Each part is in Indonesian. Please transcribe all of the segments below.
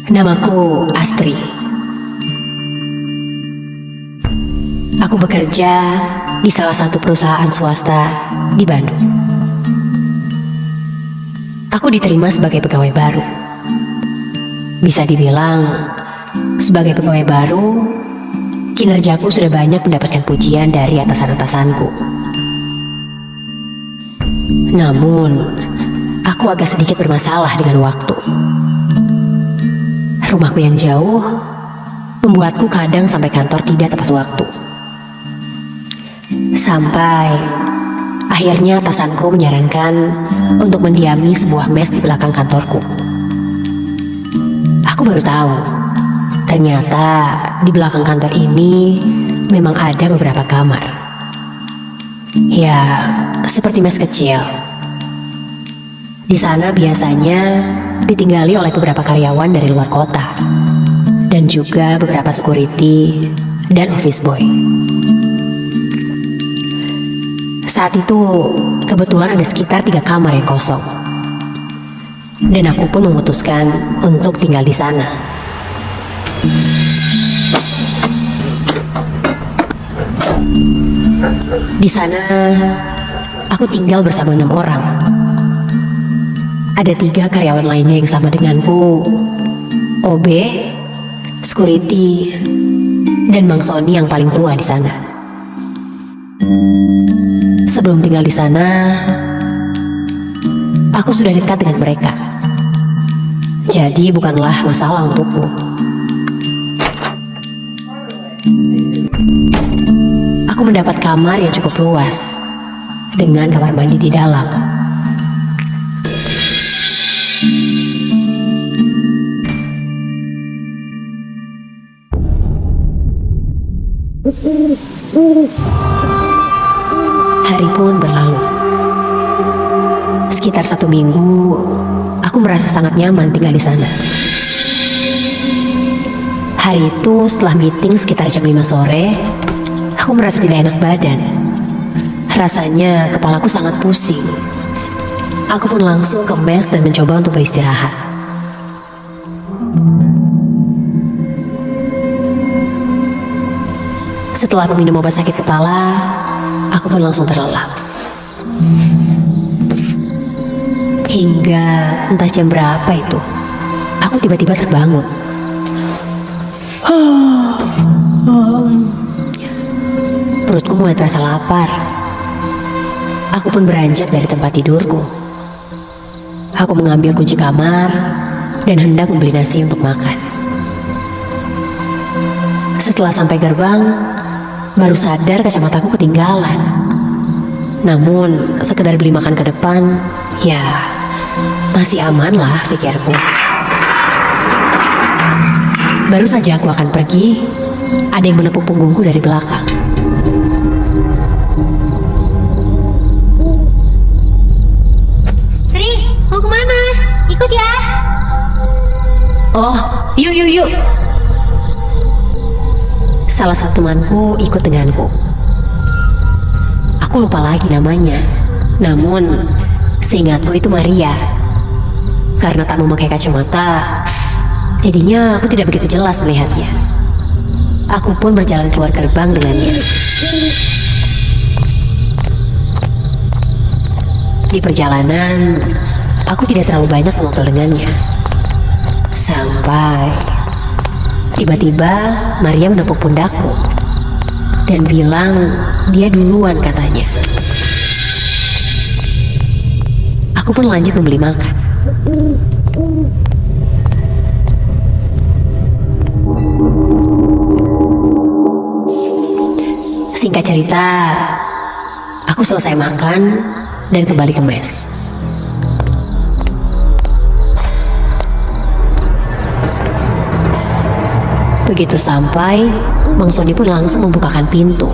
Namaku Astri. Aku bekerja di salah satu perusahaan swasta di Bandung. Aku diterima sebagai pegawai baru. Bisa dibilang, sebagai pegawai baru, kinerjaku sudah banyak mendapatkan pujian dari atasan-atasanku. Namun, aku agak sedikit bermasalah dengan waktu. Rumahku yang jauh membuatku kadang sampai kantor tidak tepat waktu. Sampai akhirnya atasanku menyarankan untuk mendiami sebuah mes di belakang kantorku. Aku baru tahu, ternyata di belakang kantor ini memang ada beberapa kamar. Ya, seperti mes kecil. Di sana biasanya ditinggali oleh beberapa karyawan dari luar kota dan juga beberapa security dan office boy. Saat itu kebetulan ada sekitar 3 kamar yang kosong, dan aku pun memutuskan untuk tinggal di sana. Di sana aku tinggal bersama 6 orang. Ada 3 karyawan lainnya yang sama denganku, OB, security, dan Bang Sony yang paling tua di sana. Sebelum tinggal di sana, aku sudah dekat dengan mereka. Jadi bukanlah masalah untukku. Aku mendapat kamar yang cukup luas dengan kamar mandi di dalam. Hari pun berlalu. Sekitar 1 minggu, aku merasa sangat nyaman tinggal di sana. Hari itu setelah meeting sekitar jam 5 sore, aku merasa tidak enak badan. Rasanya kepalaku sangat pusing. Aku pun langsung ke mes dan mencoba untuk beristirahat. Setelah meminum obat sakit kepala, aku pun langsung terlelap. Hingga entah jam berapa itu, aku tiba-tiba terbangun. Perutku mulai terasa lapar. Aku pun beranjak dari tempat tidurku. Aku mengambil kunci kamar dan hendak membeli nasi untuk makan. Setelah sampai gerbang, baru sadar kacamataku ketinggalan. Namun, sekedar beli makan ke depan, ya masih aman lah pikirku. Baru saja aku akan pergi, ada yang menepuk punggungku dari belakang. Tri, mau kemana? Ikut ya. Oh, yuk. Salah satu temanku ikut denganku. Aku lupa lagi namanya. Namun, seingatku itu Maria. Karena tak memakai kacamata, jadinya aku tidak begitu jelas melihatnya. Aku pun berjalan keluar gerbang dengannya. Di perjalanan, aku tidak terlalu banyak ngobrol dengannya. Sampai tiba-tiba Maria menepuk pundakku dan bilang dia duluan katanya. Aku pun lanjut membeli makan. Singkat cerita, aku selesai makan dan kembali ke mes. Begitu sampai, Bang Sony pun langsung membukakan pintu.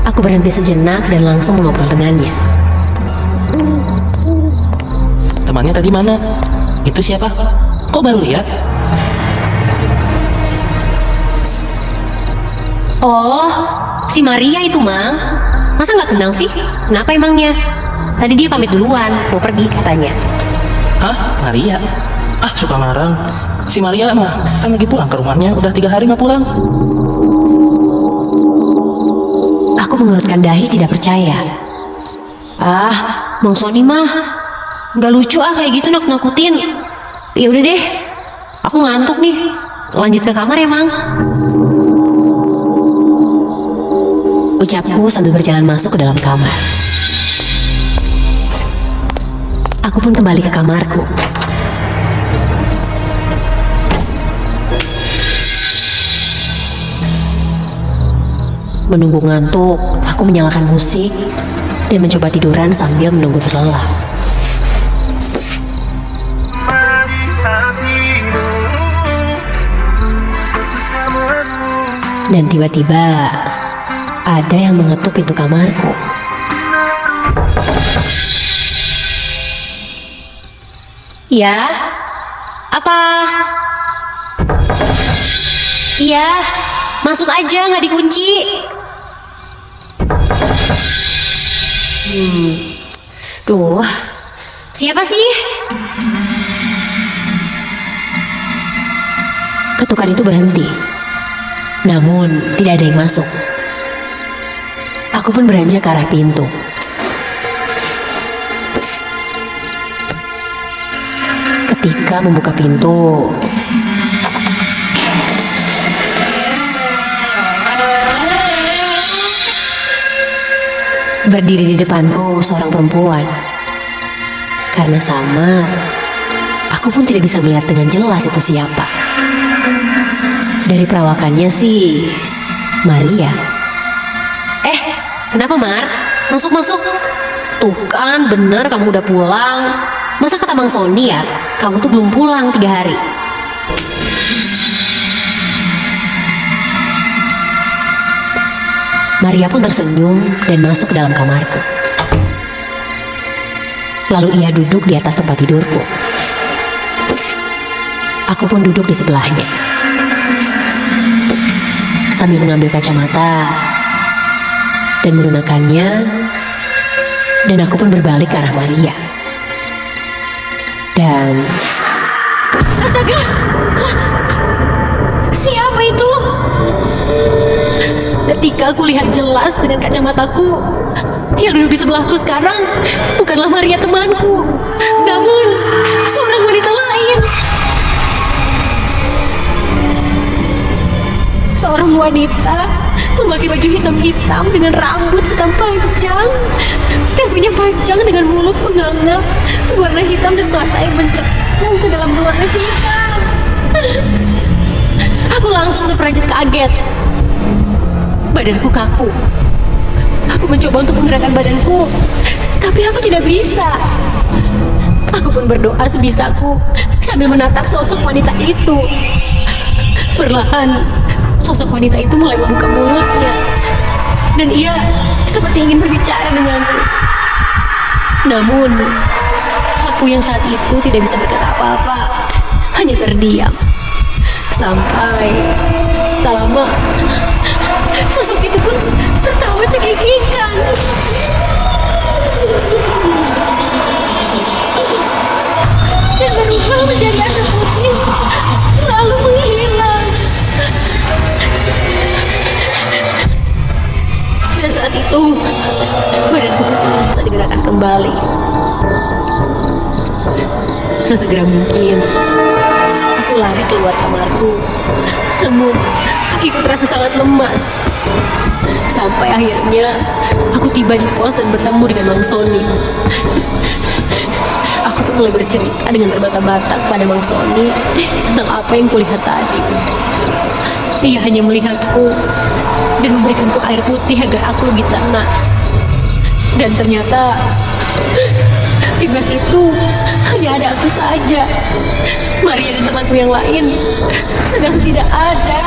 Aku berhenti sejenak dan langsung mengobrol dengannya. Temannya tadi mana? Itu siapa? Kok baru lihat? Oh, si Maria itu, Mang. Masa nggak kenal sih? Kenapa emangnya? Tadi dia pamit duluan, mau pergi katanya. Hah? Maria? Ah, suka ngarang. Si Maria mah kan lagi pulang ke rumahnya, udah 3 hari nggak pulang. Aku mengerutkan dahi tidak percaya. Ah, Mang Sony mah nggak lucu kayak gitu nakut-nakutin. Ya udah deh, aku ngantuk nih. Lanjut ke kamar ya, Mang. Ucapku sambil berjalan masuk ke dalam kamar. Aku pun kembali ke kamarku. Menunggu ngantuk, aku menyalakan musik dan mencoba tiduran sambil menunggu terlelap. Dan tiba-tiba ada yang mengetuk pintu kamarku. Ya, apa? Iya, masuk aja, nggak dikunci. Duh, siapa sih? Ketukan itu berhenti. Namun, tidak ada yang masuk. Aku pun beranjak ke arah pintu. Ketika membuka pintu, berdiri di depanku seorang perempuan. Karena samar, aku pun tidak bisa melihat dengan jelas itu siapa. Dari perawakannya sih, Maria. Kenapa Mar? Masuk. Tuh kan bener kamu udah pulang. Masa kata Bang Sony ya, kamu tuh belum pulang 3 hari. Maria pun tersenyum dan masuk ke dalam kamarku. Lalu ia duduk di atas tempat tidurku. Aku pun duduk di sebelahnya. Sambil mengambil kacamata dan menggunakannya, dan aku pun berbalik ke arah Maria. Dan Astaga! Siapa itu? ketika aku lihat jelas dengan kacamataku, yang duduk di sebelahku sekarang bukanlah Maria temanku, namun seorang wanita lain. Seorang wanita memakai baju hitam-hitam dengan rambut hitam panjang, dagunya panjang dengan mulut menganga, warna hitam dan mata yang mencekung ke dalam berwarna hitam. Aku langsung terperanjat kaget. Badanku kaku. Aku mencoba untuk menggerakkan badanku, tapi aku tidak bisa. Aku pun berdoa sebisaku sambil menatap sosok wanita itu. Perlahan, sosok wanita itu mulai membuka mulutnya, dan ia seperti ingin berbicara denganku. Namun, aku yang saat itu tidak bisa berkata apa-apa, hanya terdiam. Sampai tak lama, sosok itu pun tertawa cekikikan. Dan berubah menjadi asap putih, lalu menghilang. Dan saat itu, badanku bisa digerakkan kembali. Sesegera mungkin, aku lari keluar kamarku. Namun, kakiku terasa sangat lemas. Sampai akhirnya, aku tiba di pos dan bertemu dengan Mang Sony. Aku pun mulai bercerita dengan terbata-bata kepada Mang Sony tentang apa yang kulihat tadi. Ia hanya melihatku dan memberikanku air putih agar aku lebih tenang. Dan ternyata di bus itu hanya ada aku saja. Maria dan temanku yang lain sedang tidak ada.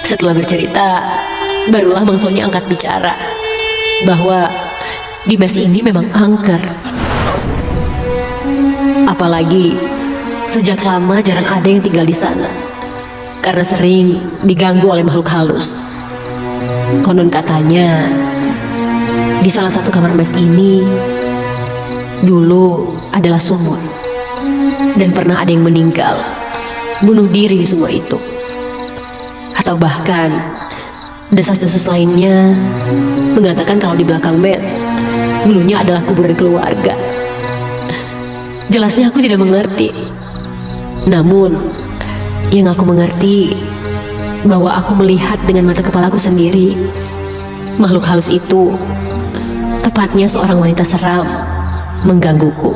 Setelah bercerita, barulah Mang Sony angkat bicara bahwa di bus ini memang angker. Apalagi sejak lama jarang ada yang tinggal di sana karena sering diganggu oleh makhluk halus. Konon katanya Di salah satu kamar mes ini dulu adalah sumur, dan pernah ada yang meninggal bunuh diri di sumur itu. Atau bahkan desas-desus lainnya mengatakan kalau di belakang mes dulunya adalah kuburan keluarga. Jelasnya aku tidak mengerti. Namun yang aku mengerti bahwa aku melihat dengan mata kepalaku sendiri makhluk halus itu, tepatnya seorang wanita seram, menggangguku.